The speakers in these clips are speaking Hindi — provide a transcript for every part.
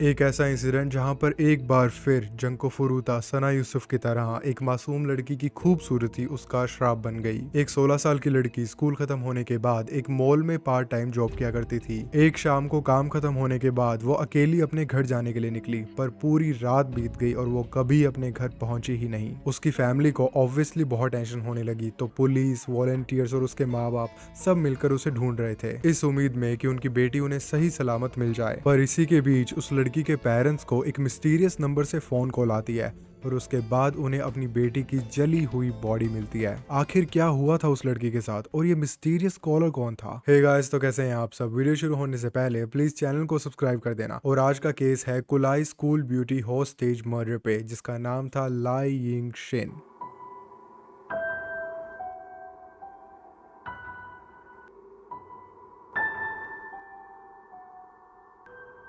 एक ऐसा इंसिडेंट जहां पर एक बार फिर जंको फुरुता सना यूसुफ की तरह एक मासूम लड़की की खूबसूरती उसका श्राप बन गई। एक 16 साल की लड़की स्कूल खत्म होने के बाद एक मॉल में पार्ट टाइम जॉब किया करती थी। एक शाम को काम खत्म होने के बाद वो अकेली अपने घर जाने के लिए निकली, पर पूरी रात बीत गई और वो कभी अपने घर पहुंची ही नहीं। उसकी फैमिली को ऑब्वियसली बहुत टेंशन होने लगी, तो पुलिस, वॉलंटियर्स और उसके माँ बाप सब मिलकर उसे ढूंढ रहे थे, इस उम्मीद में कि उनकी बेटी उन्हें सही सलामत मिल जाए। पर इसी के बीच उस लड़की के पेरेंट्स को एक मिस्टीरियस नंबर से फोन कॉल आती है और उसके बाद उन्हें अपनी बेटी की जली हुई बॉडी मिलती है। आखिर क्या हुआ था उस लड़की के साथ और ये मिस्टीरियस कॉलर कौन था? हे गाइस, तो कैसे हैं आप सब? वीडियो शुरू होने से पहले प्लीज चैनल को सब्सक्राइब कर देना। और आज का केस है कुलाई स्कूल ब्यूटी होस्टेज मर्डर पे, जिसका नाम था लाई यिंग शिन।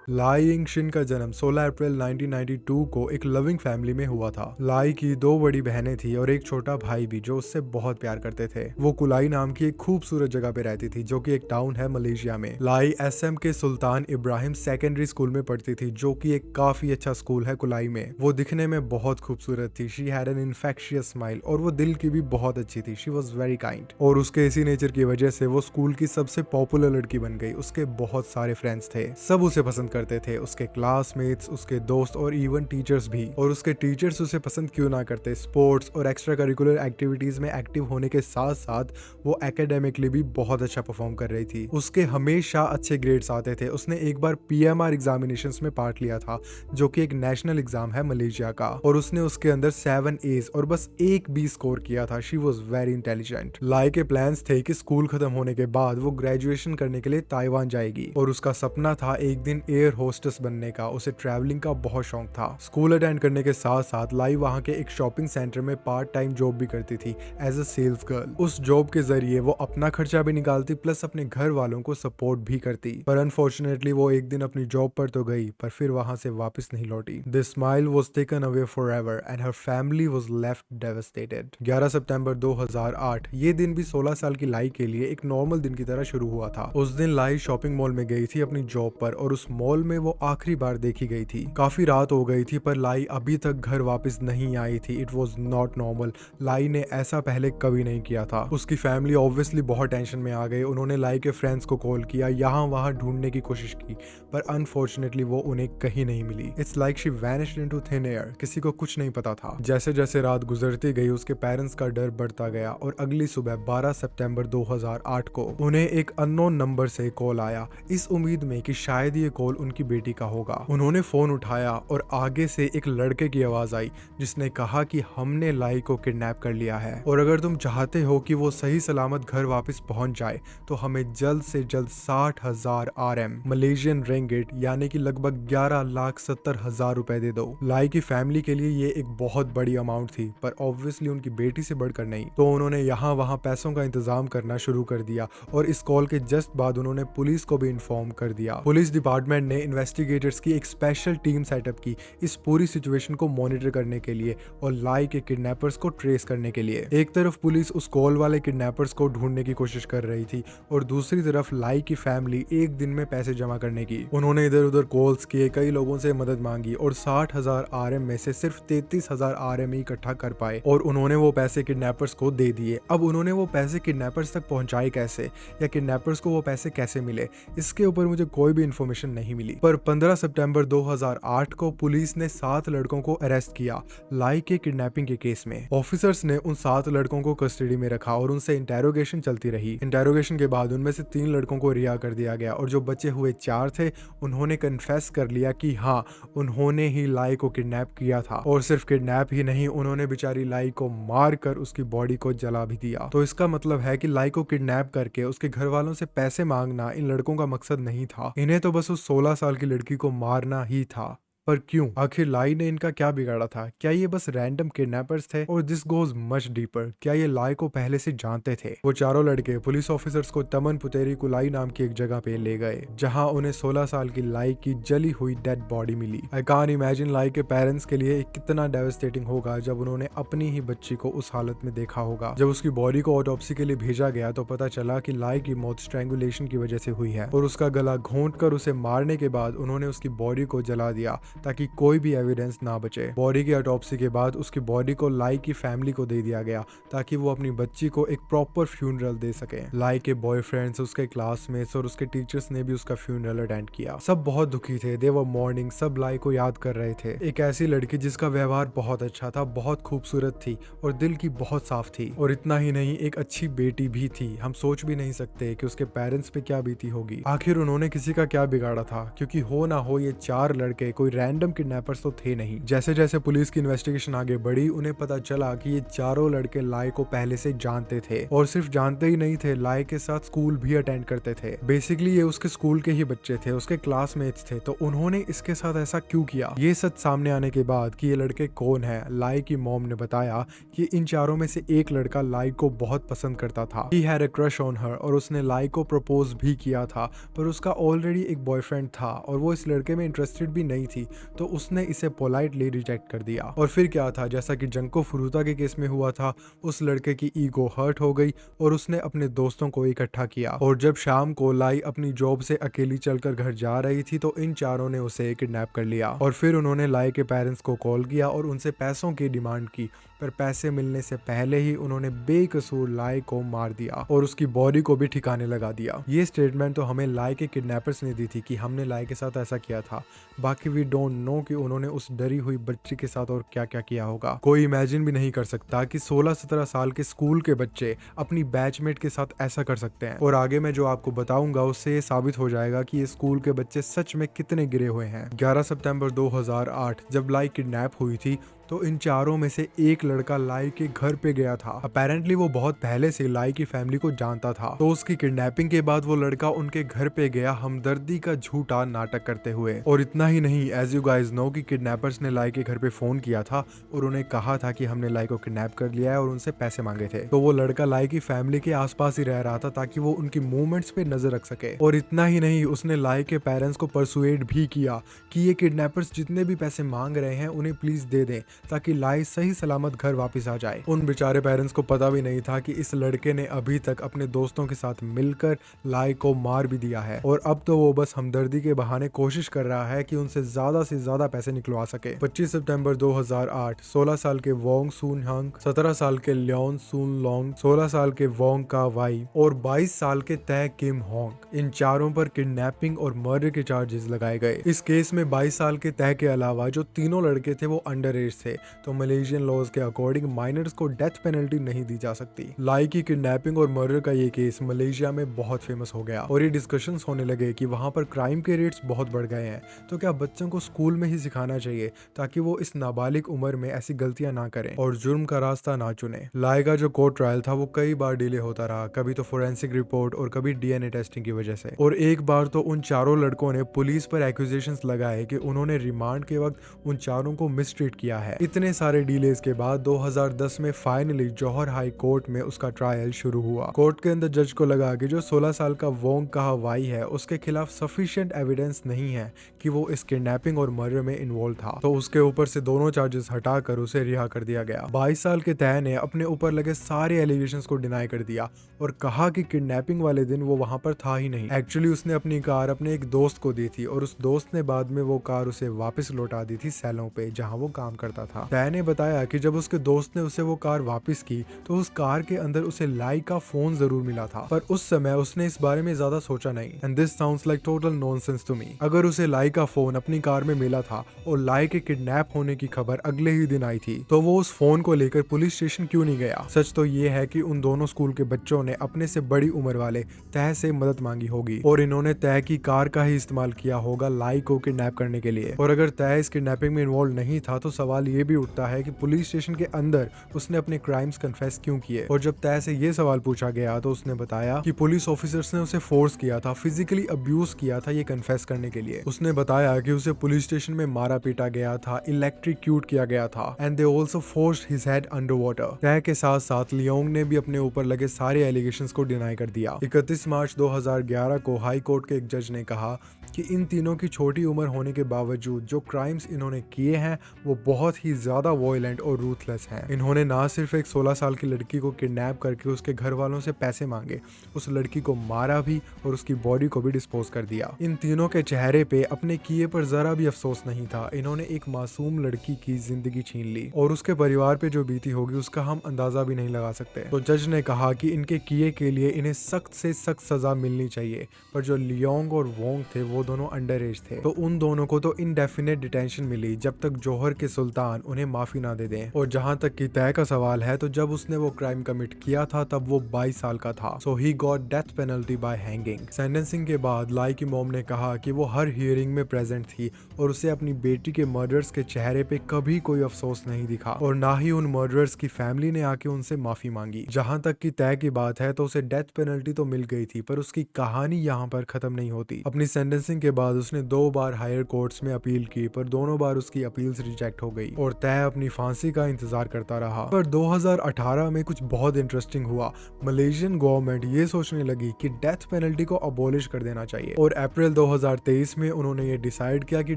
लाई यिंग शिन का जन्म 16 अप्रैल 1992 को एक लविंग फैमिली में हुआ था। लाई की दो बड़ी बहनें थी और एक छोटा भाई भी जो उससे बहुत प्यार करते थे। वो कुलाई नाम की एक खूबसूरत जगह पे रहती थी जो कि एक टाउन है मलेशिया में। लाई एसएम के सुल्तान इब्राहिम सेकेंडरी स्कूल में पढ़ती थी, जो कि एक काफी अच्छा स्कूल है कुलाई में। वो दिखने में बहुत खूबसूरत थी। She had an infectious smile और वो दिल की भी बहुत अच्छी थी। शी वॉज वेरी काइंड और उसके इसी नेचर की वजह से वो स्कूल की सबसे पॉपुलर लड़की बन गई। उसके बहुत सारे फ्रेंड्स थे, सब उसे पसंद करते थे, उसके क्लासमेट्स, उसके दोस्त और इवन टीचर्स भी। और उसके टीचर्स उसे पसंद क्यों ना करते, स्पोर्ट्स और एक्स्ट्रा करिकुलर एक्टिविटीज में एक्टिव होने के साथ साथ वो एकेडमिकली भी बहुत अच्छा परफॉर्म कर रही थी। उसके हमेशा अच्छे ग्रेड्स आते थे। उसने एक बार पीएमआर एग्जामिनेशंस में पार्ट लिया था, जो कि एक नेशनल एग्जाम है मलेशिया का, और उसने उसके अंदर 7 A's और बस एक बी स्कोर किया था। She was very intelligent. Lai के प्लान्स थे कि स्कूल खत्म होने के बाद वो ग्रेजुएशन करने के लिए ताइवान जाएगी और उसका सपना था एक दिन एयर होस्टेस बनने का। उसे ट्रैवलिंग का बहुत शौक था। स्कूल अटेंड करने के साथ साथ लाई वहां के एक शॉपिंग सेंटर में पार्ट टाइम जॉब भी करती थी एज अ सेल्स गर्ल। उस जॉब के जरिए वो अपना खर्चा भी निकालती प्लस अपने घर वालों को सपोर्ट भी करती। पर अनफॉर्चुनेटली वो एक दिन अपनी जॉब पर तो गई, पर फिर वहां से वापस नहीं लौटी। This smile was taken away forever and her family was left devastated. 11 सितंबर 2008 ये दिन भी 16 साल की लाई के लिए एक नॉर्मल दिन की तरह शुरू हुआ था। उस दिन लाई शॉपिंग मॉल में गई थी अपनी जॉब पर और उस मॉल में वो आखिरी बार देखी गई थी। काफी रात हो गई थी पर लाई अभी तक घर वापस नहीं आई थी। It was not normal. Lai ने ऐसा पहले कभी नहीं किया था। उसकी फैमिली ऑब्वियसली बहुत टेंशन में आ गई। उन्होंने लाई के फ्रेंड्स को कॉल किया, यहाँ वहां ढूंढने की कोशिश की, पर अनफॉर्चुनेटली वो उन्हें कहीं नहीं मिली। It's like she vanished into thin air. किसी को कुछ नहीं पता था। जैसे जैसे रात गुजरती गई उसके पेरेंट्स का डर बढ़ता गया और अगली सुबह 12 सितंबर 2008 को उन्हें एक अननोन नंबर से कॉल आया, इस उम्मीद में कि शायद ये कॉल उनकी बेटी का होगा। उन्होंने फोन उठाया और आगे से एक लड़के की आवाज आई जिसने कहा कि हमने लाई को किडनैप कर लिया है और अगर तुम चाहते हो कि वो सही सलामत घर वापस पहुंच जाए तो हमें जल्द से जल्द 60,000 RM मलेशियन रिंगिट यानी कि लगभग 11,70,000 रुपए दे दो। लाई की फैमिली के लिए ये एक बहुत बड़ी अमाउंट थी, पर ऑब्वियसली उनकी बेटी से बढ़कर नहीं, तो उन्होंने यहाँ वहाँ पैसों का इंतजाम करना शुरू कर दिया और इस कॉल के जस्ट बाद उन्होंने पुलिस को भी इन्फॉर्म कर दिया। पुलिस डिपार्टमेंट ने इन्वेस्टिगेटर्स की एक स्पेशल टीम सेटअप की इस पूरी सिचुएशन को मॉनिटर करने के लिए और लाई के किडनैपर्स को ट्रेस करने के लिए। एक तरफ पुलिस उस कॉल वाले किडनैपर्स को ढूंढने की कोशिश कर रही थी और दूसरी तरफ लाई की फैमिली एक दिन में पैसे जमा करने की। उन्होंने इधर उधर कॉल्स किए, कई लोगों से मदद मांगी और 60,000 RM में से सिर्फ 33,000 RM ही इकट्ठा कर पाए और उन्होंने वो पैसे किडनैपर्स को दे दिए। अब उन्होंने वो पैसे किडनैपर्स तक पहुंचाए कैसे या किडनैपर्स को वो पैसे कैसे मिले, इसके ऊपर मुझे कोई भी इंफॉर्मेशन नहीं मिली। पर 15 सितंबर 2008 को पुलिस ने 7 लड़कों को अरेस्ट किया लाई के किडनैपिंग के केस में। ऑफिसर्स ने उन 7 लड़कों को कस्टडी में रखा और उनसे इंटेरोगेशन चलती रही। इंटेरोगेशन के बाद उनमें से 3 लड़कों को रिहा कर दिया गया और जो बचे हुए 4 थे उन्होंने कन्फेस कर लिया कि हाँ, उन्होंने ही लाई को किडनैप किया था और सिर्फ किडनैप ही नहीं, उन्होंने बेचारी लाई को मार कर उसकी बॉडी को जला भी दिया। तो इसका मतलब है कि लाई को किडनैप करके उसके घर वालों से पैसे मांगना इन लड़कों का मकसद नहीं था। इन्हें तो बस उस 16 साल की लड़की को मारना ही था। पर क्यों? आखिर लाई ने इनका क्या बिगाड़ा था? क्या ये बस रैंडम किडनैपर्स थे? और दिस गोज मच डीपर, क्या ये लाई को पहले से जानते थे? वो चारों लड़के पुलिस ऑफिसर्स को तमन पुतेरी कुलाई नाम की एक जगह पे ले गए, जहां उन्हें 16 साल की लाई की जली हुई डेड बॉडी मिली। आई कांट इमेजिन लाई के पेरेंट्स के लिए कितना डेवास्टेटिंग होगा जब उन्होंने अपनी ही बच्ची को उस हालत में देखा होगा। जब उसकी बॉडी को ऑटोप्सी के लिए भेजा गया तो पता चला कि लाई की मौत स्ट्रैंगुलेशन की वजह से हुई है, और उसका गला घोंट कर उसे मारने के बाद उन्होंने उसकी बॉडी को जला दिया ताकि कोई भी एविडेंस ना बचे। बॉडी की ऑटोप्सी के बाद उसकी बॉडी को लाई की फैमिली को दे दिया गया ताकि वो अपनी बच्ची को एक प्रॉपर फ्यूनरल दे सके। लाई के बॉयफ्रेंड्स, उसके क्लासमेट्स और उसके टीचर्स ने भी उसका फ्यूनरल अटेंड किया। सब बहुत दुखी थे, दे वर मॉर्निंग, सब लाई को याद कर रहे थे। एक ऐसी लड़की जिसका व्यवहार बहुत अच्छा था, बहुत खूबसूरत थी और दिल की बहुत साफ थी। और इतना ही नहीं, एक अच्छी बेटी भी थी। हम सोच भी नहीं सकते कि उसके पेरेंट्स पे क्या बीती होगी। आखिर उन्होंने किसी का क्या बिगाड़ा था? क्योंकि हो ना हो ये चार लड़के कोई रैंडम किडनैपर्स तो थे नहीं। जैसे जैसे पुलिस की इन्वेस्टिगेशन आगे बढ़ी, उन्हें पता चला कि ये चारों लड़के लाई को पहले से जानते थे, और सिर्फ जानते ही नहीं थे, लाई के साथ स्कूल भी अटेंड करते थे। बेसिकली ये उसके स्कूल के ही बच्चे थे, उसके क्लासमेट्स थे। तो उन्होंने इसके साथ ऐसा क्यों किया? ये सच सामने आने के बाद कि ये लड़के कौन है, लाई की मॉम ने बताया कि इन चारों में से एक लड़का लाई को बहुत पसंद करता था। He had a crush on her, और उसने लाई को प्रपोज भी किया था, पर उसका ऑलरेडी एक बॉयफ्रेंड था और वो इस लड़के में इंटरेस्टेड भी नहीं थी, तो उसने इसे पोलाइटली रिजेक्ट कर दिया। और फिर क्या था, जैसा कि जंको फुरुता के केस में हुआ था, उस लड़के की ईगो हर्ट हो गई और उसने अपने दोस्तों को इकट्ठा किया। और जब शाम को लाई अपनी जॉब से अकेली चलकर घर जा रही थी तो इन चारों ने उसे किडनैप कर लिया। और फिर उन्होंने लाई के पेरेंट्स को कॉल किया और उनसे पैसों की डिमांड की, पर पैसे मिलने से पहले ही उन्होंने बेकसूर लाई को मार दिया और उसकी बॉडी को भी ठिकाने लगा दिया। ये स्टेटमेंट तो हमें लाई के किडनैपर्स ने दी थी कि हमने लाई के साथ ऐसा किया था। बाकी वी डोंट नो कि उन्होंने उस डरी हुई बच्ची के साथ और क्या क्या किया होगा। कोई इमेजिन भी नहीं कर सकता कि 16-17 साल के स्कूल के बच्चे अपनी बैचमेट के साथ ऐसा कर सकते हैं। और आगे मैं जो आपको बताऊंगा उससे ये साबित हो जाएगा कि ये स्कूल के बच्चे सच में कितने गिरे हुए हैं। 11 सितंबर 2008 जब लाई किडनैप हुई थी तो इन चारों में से एक लड़का लाई के घर पे गया था। अपेरेंटली वो बहुत पहले से लाई की फैमिली को जानता था, तो उसकी किडनैपिंग के बाद वो लड़का उनके घर पे गया हमदर्दी का झूठा नाटक करते हुए। और इतना ही नहीं, एज यू गाइज नो कि किडनैपर्स ने लाई के घर पे फोन किया था और उन्हें कहा था कि हमने लाई को किडनैप कर लिया है और उनसे पैसे मांगे थे। तो वो लड़का लाई की फैमिली के आसपास ही रह रहा था ताकि वो उनकी मूवमेंट्स पे नजर रख सके। और इतना ही नहीं, उसने लाई के पेरेंट्स को परसुएड भी किया कि ये किडनैपर्स जितने भी पैसे मांग रहे हैं उन्हें प्लीज दे दें ताकि लाई सही सलामत घर वापस आ जाए। उन बेचारे पेरेंट्स को पता भी नहीं था कि इस लड़के ने अभी तक अपने दोस्तों के साथ मिलकर लाई को मार भी दिया है, और अब तो वो बस हमदर्दी के बहाने कोशिश कर रहा है कि उनसे ज्यादा पैसे निकलवा सके। 25 सितंबर 2008 16 साल के वोंग सुन हंग, 17 साल के लियोन सुन लोंग, 16 साल के वोंग का वाई और 22 साल के तय किम होंग, इन चारों पर किडनैपिंग और मर्डर के चार्जेस लगाए गए। इस केस में 22 साल के तय के अलावा जो तीनों लड़के थे वो अंडर एज थे, तो मलेशियन लॉज के अकॉर्डिंग माइनर्स को डेथ पेनल्टी नहीं दी जा सकती। लाई की किडनैपिंग और मर्डर का ये केस मलेशिया में बहुत फेमस हो गया और ये डिस्कशंस होने लगे कि वहां पर क्राइम के रेट्स बहुत बढ़ गए हैं, तो क्या बच्चों को स्कूल में ही सिखाना चाहिए ताकि वो इस नाबालिग उम्र में ऐसी गलतियां ना करें और जुर्म का रास्ता ना चुने। लाई का जो कोर्ट ट्रायल था वो कई बार डिले होता रहा, कभी तो फोरेंसिक रिपोर्ट और कभी डीएनए टेस्टिंग की वजह से। और एक बार तो उन चारों लड़कों ने पुलिस पर एक्यूजेशंस लगाए कि उन्होंने रिमांड के वक्त उन चारों को मिसट्रीट किया है। इतने सारे डिलेज के बाद 2010 में फाइनली जौहर हाई कोर्ट में उसका ट्रायल शुरू हुआ। कोर्ट के अंदर जज को लगा कि जो 16 साल का वोंग का हवाई है उसके खिलाफ सफिशिएंट एविडेंस नहीं है कि वो इस किडनैपिंग और मर्डर में इन्वॉल्व था, तो उसके ऊपर से दोनों चार्जेस हटाकर उसे रिहा कर दिया गया। 22 साल के तय ने अपने ऊपर लगे सारे एलिगेशंस को डिनाई कर दिया और कहा कि किडनैपिंग वाले दिन वो वहां पर था ही नहीं। एक्चुअली उसने अपनी कार अपने एक दोस्त को दी थी और उस दोस्त ने बाद में वो कार उसे वापस लौटा दी थी सैलों पे जहां वो काम करता था। तय ने बताया कि जब उसके दोस्त ने उसे वो कार वापस की तो उस कार के अंदर उसे लाई का फोन जरूर मिला था, पर उस समय उसने इस बारे में ज्यादा सोचा नहीं। And this sounds like total nonsense to me. अगर उसे लाई का फोन अपनी कार में मिला था और लाई के किडनैप होने की खबर अगले ही दिन आई थी, तो वो उस फोन को लेकर पुलिस स्टेशन क्यों नहीं गया? सच तो ये है कि उन दोनों स्कूल के बच्चों ने अपने से बड़ी उम्र वाले तय से मदद मांगी होगी और इन्होंने तय की कार का ही इस्तेमाल किया होगा लाई को किडनैप करने के लिए। और अगर तय इस किडनैपिंग में इन्वॉल्व नहीं था तो सवाल ये भी उठता है कि पुलिस स्टेशन के अंदर उसने अपने क्राइम्स कन्फेस क्यों किए। और जब तय से ये सवाल पूछा गया तो उसने बताया कि पुलिस ऑफिसर्स ने उसे फोर्स किया था, फिजिकली अब्यूज किया था ये कन्फेस करने के लिए। उसने बताया कि उसे पुलिस स्टेशन में मारा पीटा गया था, इलेक्ट्रिक्यूट किया गया था and they also forced his head under water. तय के साथ साथ लियोंग ने भी अपने ऊपर लगे सारे एलिगेशंस को डिनाई कर दिया। 31 मार्च 2011 को हाई कोर्ट के एक जज ने कहा कि इन तीनों की छोटी उम्र होने के बावजूद जो क्राइम्स इन्होंने किए हैं वो बहुत ही ज्यादा वॉयलेंट और रूथलेस हैं। इन्होंने ना सिर्फ एक 16 साल की लड़की को किडनैप करके उसके घर वालों से पैसे मांगे, उस लड़की को मारा भी और उसकी बॉडी को भी डिस्पोज कर दिया। इन तीनों के चेहरे पे अपने किए पर जरा भी अफसोस नहीं था। इन्होंने एक मासूम लड़की की जिंदगी छीन ली और उसके परिवार पे जो बीती होगी उसका हम अंदाजा भी नहीं लगा सकते। तो जज ने कहा कि इनके किए के लिए इन्हें सख्त से सख्त सजा मिलनी चाहिए। पर जो लियोंग और वोंग थे वो दोनों अंडर एज थे, तो उन दोनों को तो इनडेफिनेट डिटेंशन मिली जब तक जौहर के सुल्तान उन्हें माफी ना दे दें। और जहां तक की तय का सवाल है तो जब उसने वो क्राइम कमिट किया था तब वो 22 साल का था। So he got death penalty by hanging. Sentencing के बाद लाई की मॉम ने कहा कि वो हर हियरिंग में प्रेजेंट थी और उसे अपनी बेटी के मर्डर्स के चेहरे पे कभी कोई अफसोस नहीं दिखा और ना ही उन मर्डरर्स की फैमिली ने आके उनसे माफी मांगी। जहां तक की तय की बात है तो उसे डेथ पेनल्टी तो मिल गई थी पर उसकी कहानी यहाँ पर खत्म नहीं होती। अपनी सेंटेंसिंग के बाद उसने 2 बार हायर कोर्ट्स में अपील की पर दोनों बार उसकी अपील्स रिजेक्ट हो गई और तय अपनी फांसी का इंतजार करता रहा। पर 2018 में कुछ बहुत इंटरेस्टिंग हुआ। मलेशियन गवर्नमेंट ये सोचने लगी कि डेथ पेनल्टी को अबॉलिश कर देना चाहिए और अप्रैल 2023 में उन्होंने ये डिसाइड किया कि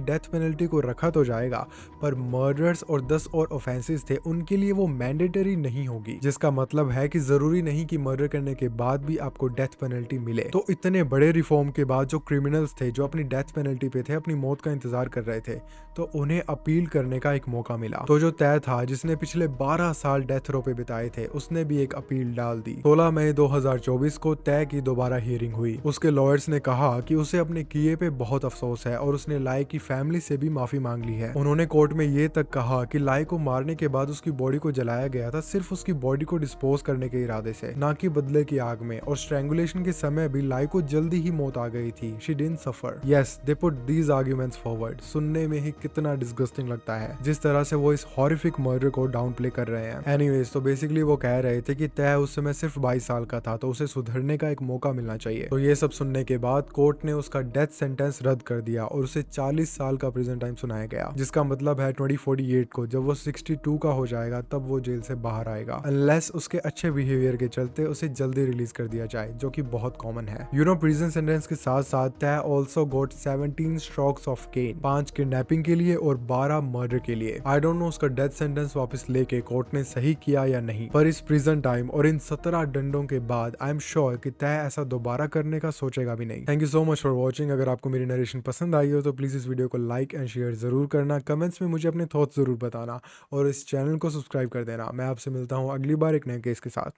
डेथ पेनल्टी को रखा तो जाएगा पर मर्डर्स और 10 और ऑफेंसेस थे उनके लिए वो मैंडेटरी नहीं होगी, जिसका मतलब है कि जरूरी नहीं कि मर्डर करने के बाद भी आपको डेथ पेनल्टी मिले। तो इतने बड़े रिफॉर्म के बाद जो क्रिमिनल्स थे जो अपनी डेथ पेनल्टी पे थे, अपनी मौत का इंतजार कर रहे थे, तो उन्हें अपील करने का एक मौका मिला। तो जो तय था जिसने पिछले 12 साल डेथ रो पे बिताए थे उसने भी एक अपील डाल दी। 16 मई 2024 को तय की दोबारा हियरिंग हुई। उसके लॉयर्स ने कहा कि उसे अपने किए पे बहुत अफसोस है और उसने लाई की फैमिली से भी माफी मांग ली है। उन्होंने कोर्ट में ये तक कहा कि लाई को मारने के बाद उसकी बॉडी को जलाया गया था सिर्फ उसकी बॉडी को डिस्पोज करने के इरादे से, ना कि बदले की आग में। और स्ट्रैंगुलेशन के समय भी लाई को जल्दी ही मौत आ गई थी। She didn't suffer. Yes, they put these arguments forward. सुनने में ही कितना डिस्गस्टिंग लगता है जिस तरह से वो इस हॉरिफिक मर्डर को डाउन प्ले कर रहे हैं। एनीवेज, तो बेसिकली वो कह रहे थे कि तय उस समय सिर्फ 22 साल का था तो उसे सुधरने का एक मौका मिलना चाहिए। तो ये सब सुनने के बाद कोर्ट ने उसका डेथ सेंटेंस रद्द कर दिया और उसे 40 साल का प्रिजन टाइम सुनाया गया, जिसका मतलब है 2048 को जब वो 62 का हो जाएगा तब वो जेल से बाहर आएगा, अनलेस उसके अच्छे बिहेवियर के चलते उसे जल्दी रिलीज कर दिया जाए, जो कि बहुत कॉमन है। प्रिजन सेंटेंस के साथ साथ they also got 17 strokes of cane, 5 kidnapping के लिए और 12 मर्डर के लिए। आई डोंट नो उसका डेथ सेंटेंस वापस लेके कोर्ट ने सही किया या नहीं, पर इस प्रिजन टाइम और इन 17 डंडों के बाद आई एम श्योर कि तय ऐसा दोबारा करने का सोचेगा भी नहीं। Thank you so much for watching. अगर आपको मेरी नरेशन पसंद आई हो तो प्लीज इस वीडियो को लाइक एंड शेयर जरूर करना, कमेंट्स में मुझे अपने थॉट्स जरूर बताना और इस चैनल को सब्सक्राइब कर देना। मैं आपसे मिलता हूँ अगली बार एक नए केस के साथ।